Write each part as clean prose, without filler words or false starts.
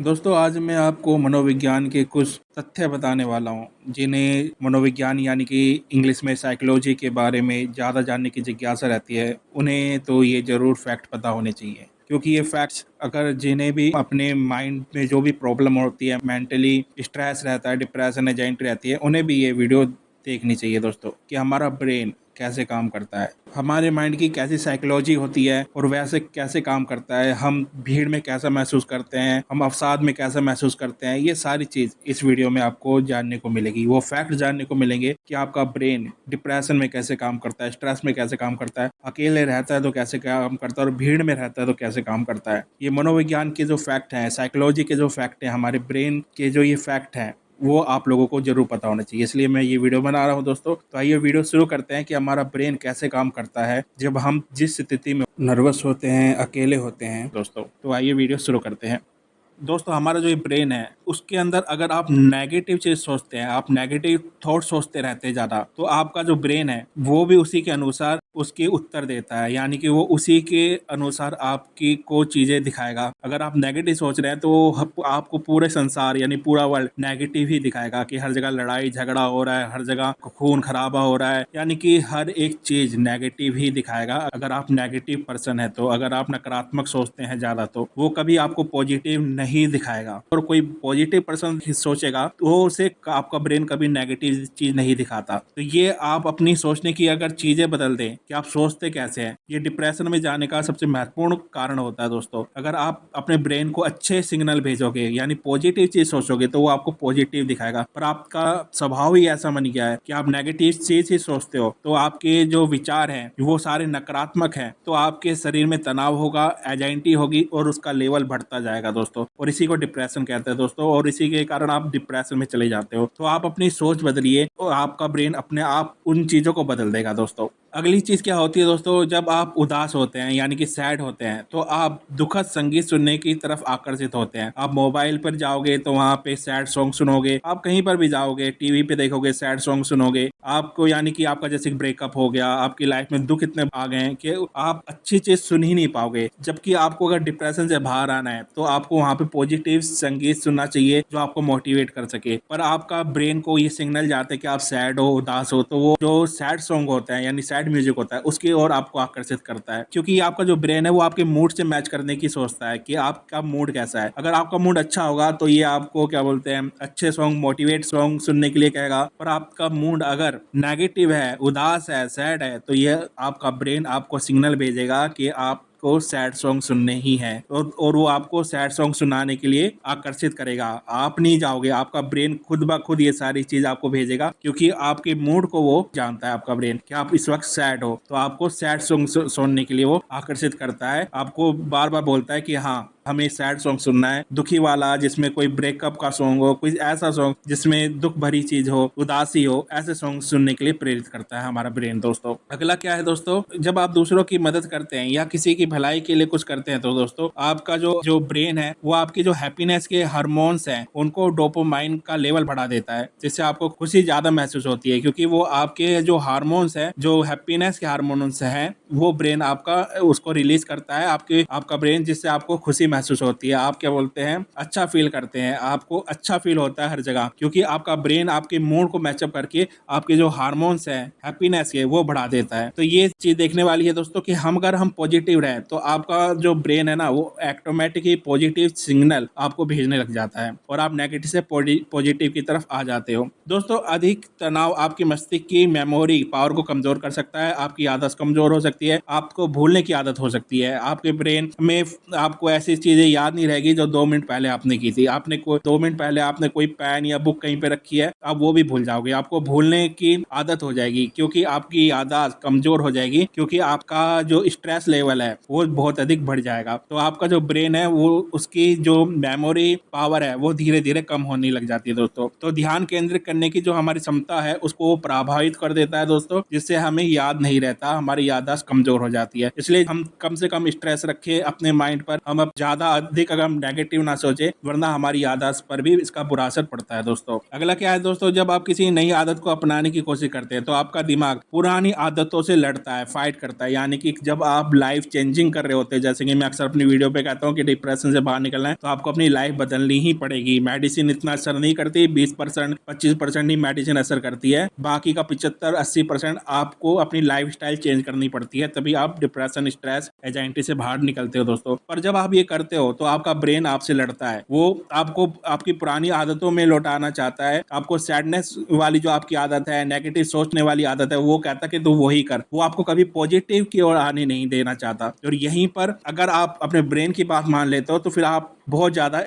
दोस्तों आज मैं आपको मनोविज्ञान के कुछ तथ्य बताने वाला हूँ जिन्हें मनोविज्ञान यानी कि इंग्लिश में साइकोलॉजी के बारे में ज़्यादा जानने की जिज्ञासा रहती है। उन्हें तो ये ज़रूर फैक्ट पता होने चाहिए, क्योंकि ये फैक्ट्स अगर जिन्हें भी अपने माइंड में जो भी प्रॉब्लम होती है, मेंटली स्ट्रेस रहता है, डिप्रेशन एंजाइटी रहती है, उन्हें भी ये वीडियो देखनी चाहिए दोस्तों, कि हमारा ब्रेन कैसे काम करता है, हमारे माइंड की कैसी साइकोलॉजी होती है और वैसे कैसे काम करता है, हम भीड़ में कैसा महसूस करते हैं, हम अवसाद में कैसा महसूस करते हैं। ये सारी चीज़ इस वीडियो में आपको जानने को मिलेगी। वो फैक्ट जानने को मिलेंगे कि आपका ब्रेन डिप्रेशन में कैसे काम करता है, स्ट्रेस में कैसे काम करता है, अकेले रहता है तो कैसे काम करता है और भीड़ में रहता है तो कैसे काम करता है। ये मनोविज्ञान के जो फैक्ट हैं, साइकोलॉजी के जो फैक्ट हैं, हमारे ब्रेन के जो ये फैक्ट हैं, वो आप लोगों को ज़रूर पता होना चाहिए, इसलिए मैं ये वीडियो बना रहा हूँ दोस्तों। तो आइए वीडियो शुरू करते हैं कि हमारा ब्रेन कैसे काम करता है जब हम जिस स्थिति में नर्वस होते हैं, अकेले होते हैं दोस्तों। तो आइए वीडियो शुरू करते हैं। दोस्तों हमारा जो ये ब्रेन है, उसके अंदर अगर आप नेगेटिव चीज़ सोचते हैं, आप नेगेटिव थॉट सोचते रहते हैं ज़्यादा, तो आपका जो ब्रेन है वो भी उसी के अनुसार उसके उत्तर देता है, यानी कि वो उसी के अनुसार आपकी को चीज़ें दिखाएगा। अगर आप नेगेटिव सोच रहे हैं तो आपको पूरे संसार यानी पूरा वर्ल्ड नेगेटिव ही दिखाएगा, कि हर जगह लड़ाई झगड़ा हो रहा है, हर जगह खून खराबा हो रहा है, यानी कि हर एक चीज़ नेगेटिव ही दिखाएगा। अगर आप नेगेटिव पर्सन है तो, अगर आप नकारात्मक सोचते हैं ज़्यादा, तो वो कभी आपको पॉजिटिव नहीं दिखाएगा। और कोई पॉजिटिव पर्सन सोचेगा तो उसे आपका ब्रेन कभी नेगेटिव चीज़ नहीं दिखाता। तो ये आप अपनी सोचने की अगर चीज़ें बदल दें कि आप सोचते कैसे हैं, ये डिप्रेशन में जाने का सबसे महत्वपूर्ण कारण होता है दोस्तों। अगर आप अपने ब्रेन को अच्छे सिग्नल भेजोगे यानी पॉजिटिव चीज़ सोचोगे तो वो आपको पॉजिटिव दिखाएगा। पर आपका स्वभाव ही ऐसा बन गया है कि आप नेगेटिव चीज़ ही सोचते हो, तो आपके जो विचार हैं वो सारे नकारात्मक हैं, तो आपके शरीर में तनाव होगा, एजाइटी होगी और उसका लेवल बढ़ता जाएगा दोस्तों। और इसी को डिप्रेशन कहते हैं दोस्तों, और इसी के कारण आप डिप्रेशन में चले जाते हो। तो आप अपनी सोच बदलिए और आपका ब्रेन अपने आप उन चीज़ों को बदल देगा दोस्तों। अगली चीज़ क्या होती है दोस्तों, जब आप उदास होते हैं यानी कि सैड होते हैं, तो आप दुखद संगीत सुनने की तरफ आकर्षित होते हैं। आप मोबाइल पर जाओगे तो वहाँ पे सैड सॉन्ग सुनोगे, आप कहीं पर भी जाओगे टीवी पे देखोगे सैड सॉन्ग सुनोगे। आपको यानी कि आपका जैसे ब्रेकअप हो गया, आपकी लाइफ में दुख इतने आ गए हैं कि आप अच्छी चीज़ सुन ही नहीं पाओगे। जबकि आपको अगर डिप्रेशन से बाहर आना है तो आपको वहाँ पे पॉजिटिव संगीत सुनना चाहिए जो आपको मोटिवेट कर सके। पर आपका ब्रेन को ये सिग्नल जाते हैं कि आप सैड हो, उदास हो, तो वो जो सैड सॉन्ग होता है यानी सैड म्यूजिक होता है उसकी ओर आपको आकर्षित करता है, क्योंकि आपका जो ब्रेन है वो आपके मूड से मैच करने की सोचता है कि आपका मूड कैसा है। अगर आपका मूड अच्छा होगा तो ये आपको क्या बोलते हैं, अच्छे सॉन्ग, मोटिवेट सॉन्ग सुनने के लिए कहेगा। पर आपका मूड अगर नेगेटिव है, उदास है, सैड है, तो ये आपका ब्रेन आपको सिग्नल भेजेगा कि आप को सैड सॉन्ग सुनने ही हैं, और वो आपको सैड सॉन्ग सुनाने के लिए आकर्षित करेगा। आप नहीं जाओगे, आपका ब्रेन खुद ब खुद ये सारी चीज आपको भेजेगा, क्योंकि आपके मूड को वो जानता है आपका ब्रेन कि आप इस वक्त सैड हो, तो आपको सैड सॉन्ग सुनने के लिए वो आकर्षित करता है। आपको बार बार बोलता है कि हाँ हमें सैड सॉन्ग सुनना है, दुखी वाला, जिसमें कोई ब्रेकअप का सॉन्ग हो, कोई ऐसा सॉन्ग जिसमें दुख भरी चीज हो, उदासी हो, ऐसे सॉन्ग सुनने के लिए प्रेरित करता है हमारा ब्रेन दोस्तों। अगला क्या है दोस्तों, जब आप दूसरों की मदद करते हैं या किसी की भलाई के लिए कुछ करते हैं तो दोस्तों आपका जो जो ब्रेन है वो आपकी जो हैप्पीनेस के हार्मोन्स हैं उनको डोपामाइन का लेवल बढ़ा देता है, जिससे आपको खुशी ज्यादा महसूस होती है, क्योंकि वो आपके जो हार्मोन्स हैं, जो हैप्पीनेस के हार्मोन्स हैं, वो ब्रेन आपका उसको रिलीज करता है, आपका ब्रेन, जिससे आपको खुशी महसूस होती है। आप क्या बोलते हैं, अच्छा फील करते हैं, आपको अच्छा फील होता है हर जगह, क्योंकि आपका ब्रेन आपके मूड को मैचअप करके आपके जो हार्मोन्स हैं हैप्पीनेस के वो बढ़ा देता है। तो ये चीज देखने वाली है दोस्तों कि अगर हम पॉजिटिव रहें तो आपका जो ब्रेन है ना वो ऑटोमेटिक ही पॉजिटिव सिग्नल आपको भेजने लग जाता है और आप नेगेटिव से पॉजिटिव की तरफ आ जाते हो दोस्तों। अधिक तनाव आपकी मस्तिष्क की मेमोरी पावर को कमजोर कर सकता है, आपकी आदत कमजोर हो सकती है, आपको भूलने की आदत हो सकती है, आपके ब्रेन में आपको ऐसी चीजें याद नहीं रहेगी जो 2 मिनट पहले आपने की थी। आपने कोई 2 मिनट पहले आपने कोई पेन या बुक कहीं पे रखी है, आप वो भी भूल जाओगे, आपको भूलने की आदत हो जाएगी, क्योंकि आपकी याददाश्त कमजोर हो जाएगी, क्योंकि आपका जो स्ट्रेस लेवल है वो बहुत अधिक बढ़ जाएगा। तो आपका जो ब्रेन है वो उसकी जो मेमोरी पावर है वो धीरे धीरे कम होने लग जाती है दोस्तों। तो ध्यान केंद्रित करने की जो हमारी क्षमता है उसको वो प्रभावित कर देता है दोस्तों, जिससे हमें याद नहीं रहता, हमारी याददाश्त कमजोर हो जाती है। इसलिए हम कम से कम स्ट्रेस रखें अपने माइंड पर, हम अब ज्यादा ज़्यादा अधिक अगर हम नेगेटिव ना सोचे, वरना हमारी याददाश्त पर भी इसका बुरा असर पड़ता है दोस्तों। अगला क्या है दोस्तों, जब आप किसी नई आदत को अपनाने की कोशिश करते हैं तो आपका दिमाग पुरानी आदतों से लड़ता है, फाइट करता है। यानी कि जब आप लाइफ चेंजिंग कर रहे होते हैं, जैसे कि मैं अक्सर अपनी वीडियो पे कहता हूँ कि डिप्रेशन से बाहर निकलना है तो आपको अपनी लाइफ बदलनी ही पड़ेगी। मेडिसिन इतना असर नहीं करती, 20% 25% ही मेडिसिन असर करती है, बाकी का 75-80% आपको अपनी लाइफ स्टाइल चेंज करनी पड़ती है, तभी आप डिप्रेशन, स्ट्रेस, एजाइटी से बाहर निकलते हो दोस्तों। पर जब आप ये करते हो तो आपका ब्रेन आपसे लड़ता है, वो आपको आपकी पुरानी आदतों में लौटाना चाहता है। आपको सैडनेस वाली जो आपकी आदत है, नेगेटिव सोचने वाली आदत है, वो कहता है कि तू वही कर, वो आपको कभी पॉजिटिव की ओर आने नहीं देना चाहता। और यहीं पर अगर आप अपने ब्रेन की बात मान लेते हो तो फिर आप बहुत ज्यादा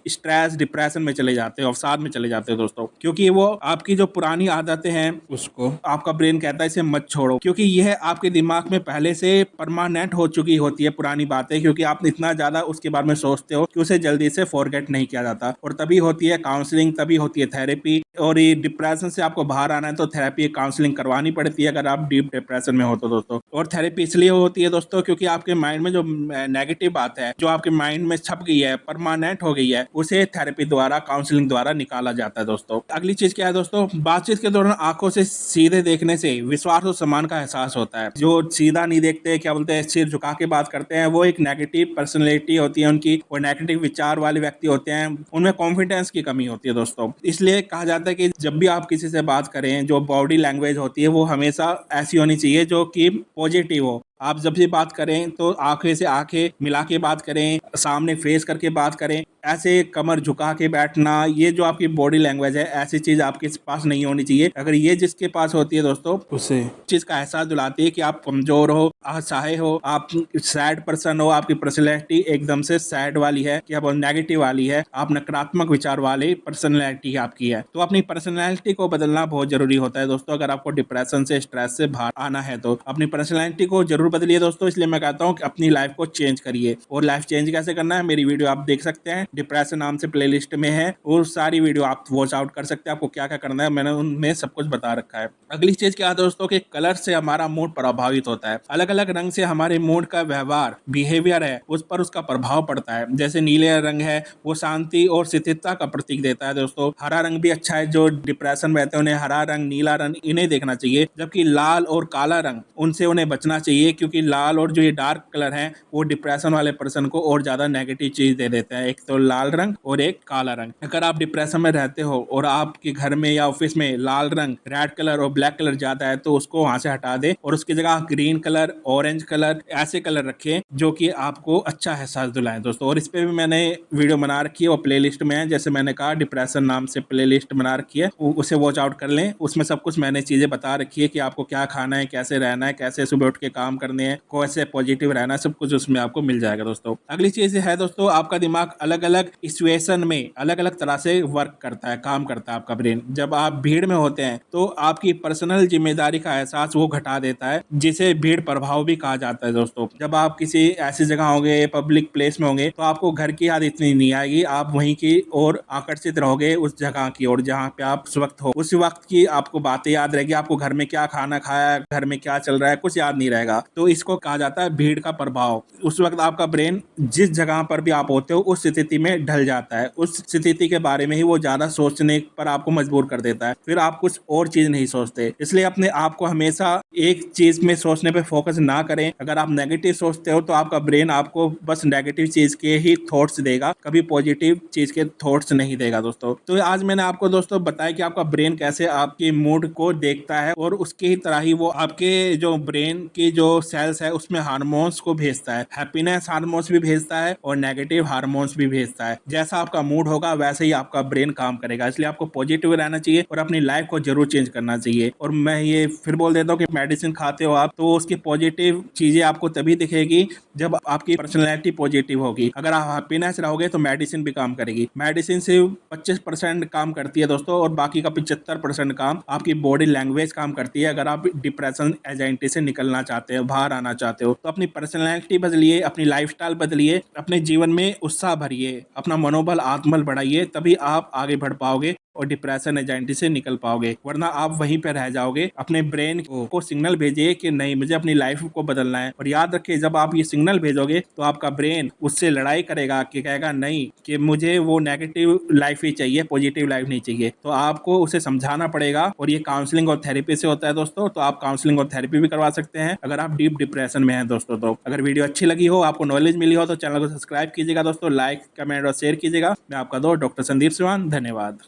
स्ट्रेस, डिप्रेशन में चले जाते हो, अवसाद में चले जाते हो दोस्तों, क्योंकि वो आपकी जो पुरानी आदतें हैं उसको आपका ब्रेन कहता है इसे मत छोड़ो, क्योंकि यह आपके दिमाग में पहले से परमानेंट हो चुकी होती है पुरानी बातें, क्योंकि आप इतना ज्यादा उसके बारे में सोचते हो कि उसे जल्दी से फॉरगेट नहीं किया जाता। और तभी होती है काउंसलिंग, तभी होती है थेरेपी। और ये डिप्रेशन से आपको बाहर आना है तो थेरेपी, काउंसलिंग करवानी पड़ती है अगर आप डीप डिप्रेशन में हो तो दोस्तों। और थेरेपी इसलिए होती है दोस्तों क्योंकि आपके माइंड में जो नेगेटिव बात है, जो आपके माइंड में छप गई है, परमानेंट हो गई है, उसे थेरेपी द्वारा, काउंसलिंग द्वारा निकाला जाता है दोस्तों। अगली चीज क्या है दोस्तों, बातचीत के दौरान आंखों से सीधे देखने से विश्वास और सम्मान का एहसास होता है। जो सीधा नहीं देखते, क्या बोलते हैं, सिर झुका के बात करते हैं, वो एक नेगेटिव पर्सनैलिटी होती है उनकी, वो नेगेटिव विचार वाले व्यक्ति होते हैं, उनमें कॉन्फिडेंस की कमी होती है दोस्तों। इसलिए कहा जाता है कि जब भी आप किसी से बात करें, जो बॉडी लैंग्वेज होती है वो हमेशा ऐसी होनी चाहिए जो कि पॉजिटिव हो। आप जब भी बात करें तो आंखें से आंखें मिला के बात करें, सामने फेस करके बात करें। ऐसे कमर झुका के बैठना, ये जो आपकी बॉडी लैंग्वेज है, ऐसी चीज आपके पास नहीं होनी चाहिए। अगर ये जिसके पास होती है दोस्तों, उसे चीज का एहसास दिलाती है कि आप कमजोर हो, असहाय हो, आप सैड पर्सन हो, आपकी पर्सनैलिटी एकदम से सैड वाली है, कि आप नेगेटिव वाली है, आप नकारात्मक विचार वाली पर्सनैलिटी आपकी है। तो अपनी पर्सनैलिटी को बदलना बहुत जरूरी होता है दोस्तों। अगर आपको डिप्रेशन से, स्ट्रेस से बाहर आना है तो अपनी पर्सनैलिटी को जरूर बदलिए दोस्तों। इसलिए मैं कहता हूँ कि अपनी लाइफ को चेंज करिए। और लाइफ चेंज कैसे करना है, मेरी वीडियो आप देख सकते हैं, डिप्रेशन नाम से प्लेलिस्ट में है, और सारी वीडियो आप वॉच आउट कर सकते हैं। आपको क्या क्या करना है मैंने उनमें सब कुछ बता रखा है। अगली चीज क्या है दोस्तों, कि कलर से हमारा मूड प्रभावित होता है। अलग अलग रंग से हमारे मूड का व्यवहार, बिहेवियर है, उस पर उसका प्रभाव पड़ता है। जैसे नीले रंग है, वो शांति और स्थिरता का प्रतीक देता है दोस्तों। हरा रंग भी अच्छा है, जो डिप्रेशन में रहते हैं उन्हें हरा रंग, नीला रंग इन्हें देखना चाहिए। जबकि लाल और काला रंग, उनसे उन्हें बचना चाहिए, क्योंकि लाल और जो ये डार्क कलर है वो डिप्रेशन वाले पर्सन को और ज्यादा नेगेटिव चीज दे देते हैं। एक तो लाल रंग और एक काला रंग। अगर आप डिप्रेशन में रहते हो और आपके घर में या ऑफिस में लाल रंग, रेड कलर और ब्लैक कलर ज्यादा है तो उसको वहां से हटा दे और उसकी जगह ग्रीन कलर, ऑरेंज कलर, ऐसे कलर रखें जो कि आपको अच्छा एहसास दिलाएं दोस्तों। और इस पे भी मैंने वीडियो बना रखी है, वो प्ले लिस्ट में है। जैसे मैंने कहा, डिप्रेशन नाम से प्ले लिस्ट बना रखी है, उसे वॉच आउट कर लें। उसमें सब कुछ मैंने चीजें बता रखी है कि आपको क्या खाना है, कैसे रहना है, कैसे सुबह उठ के काम करने हैं, कैसे पॉजिटिव रहना है, सब कुछ उसमें आपको मिल जाएगा दोस्तों। अगली चीज है दोस्तों, आपका दिमाग अलग अलग सिचुएशन में अलग अलग तरह से वर्क करता है, काम करता है आपका ब्रेन। जब आप भीड़ में होते हैं तो आपकी पर्सनल जिम्मेदारी का एहसास वो घटा देता है, जिसे भीड़ प्रभाव भी कहा जाता है दोस्तों। जब आप किसी ऐसी जगह होंगे, पब्लिक प्लेस में होंगे, तो आपको घर की याद इतनी नहीं आएगी, आप वहीं की और आकर्षित रहोगे उस जगह की ओर जहाँ पे आप उस वक्त हो। उस वक्त की आपको बातें याद रहेगी, आपको घर में क्या खाना खाया, घर में क्या चल रहा है, कुछ याद नहीं रहेगा। तो इसको कहा जाता है भीड़ का प्रभाव। उस वक्त आपका ब्रेन जिस जगह पर भी आप होते हो उस स्थिति में ढल जाता है, उस स्थिति के बारे में ही वो ज्यादा सोचने पर आपको मजबूर कर देता है, फिर आप कुछ और चीज नहीं सोचते। इसलिए अपने आप को हमेशा एक चीज में सोचने पे फोकस ना करें। अगर आप नेगेटिव सोचते हो तो आपका ब्रेन आपको बस नेगेटिव चीज के ही थॉट्स देगा, कभी पॉजिटिव चीज के थॉट्स नहीं देगा दोस्तों। तो आज मैंने आपको दोस्तों बताया कि आपका ब्रेन कैसे आपके मूड को देखता है, और उसकी ही तरह ही वो आपके जो ब्रेन की जो सेल्स है उसमें हार्मोन्स को भेजता है। हैप्पीनेस हार्मोन्स भी भेजता है और नेगेटिव हार्मोन्स भी भेजता है। जैसा आपका मूड होगा वैसे ही आपका ब्रेन काम करेगा। इसलिए आपको पॉजिटिव रहना चाहिए और अपनी लाइफ को जरूर चेंज करना चाहिए। और मैं ये फिर बोल देता हूँ कि मेडिसिन खाते हो आप तो उसकी पॉजिटिव चीजें आपको तभी दिखेगी जब आपकी पर्सनैलिटी पॉजिटिव होगी। अगर आप हैप्पीनेस रहोगे तो मेडिसिन भी काम करेगी। मेडिसिन सिर्फ 25% काम करती है दोस्तों, और बाकी का 75% काम आपकी बॉडी लैंग्वेज काम करती है। अगर आप डिप्रेशन, एजाइटी से निकलना चाहते हो, बाहर आना चाहते हो, तो अपनी पर्सनैलिटी बदलिए, अपनी लाइफस्टाइल बदलिए, अपने जीवन में उत्साह भरिए, अपना मनोबल, आत्मबल बढ़ाइए, तभी आप आगे बढ़ पाओगे। और डिप्रेशन एंजाइटी से निकल पाओगे, वरना आप वहीं पे रह जाओगे। अपने ब्रेन को सिग्नल भेजिए कि नहीं, मुझे अपनी लाइफ को बदलना है। और याद रखिए, जब आप ये सिग्नल भेजोगे तो आपका ब्रेन उससे लड़ाई करेगा कि कहेगा नहीं, कि मुझे वो नेगेटिव लाइफ ही चाहिए, पॉजिटिव लाइफ नहीं चाहिए। तो आपको उसे समझाना पड़ेगा, और ये काउंसलिंग और थेरेपी से होता है दोस्तों। तो आप काउंसलिंग और थेरेपी भी करवा सकते हैं अगर आप डीप डिप्रेशन में हैं दोस्तों। तो अगर वीडियो अच्छी लगी हो, आपको नॉलेज मिली हो, तो चैनल को सब्सक्राइब कीजिएगा दोस्तों, लाइक कमेंट और शेयर कीजिएगा। मैं आपका दोस्त डॉक्टर संदीप सिवान, धन्यवाद।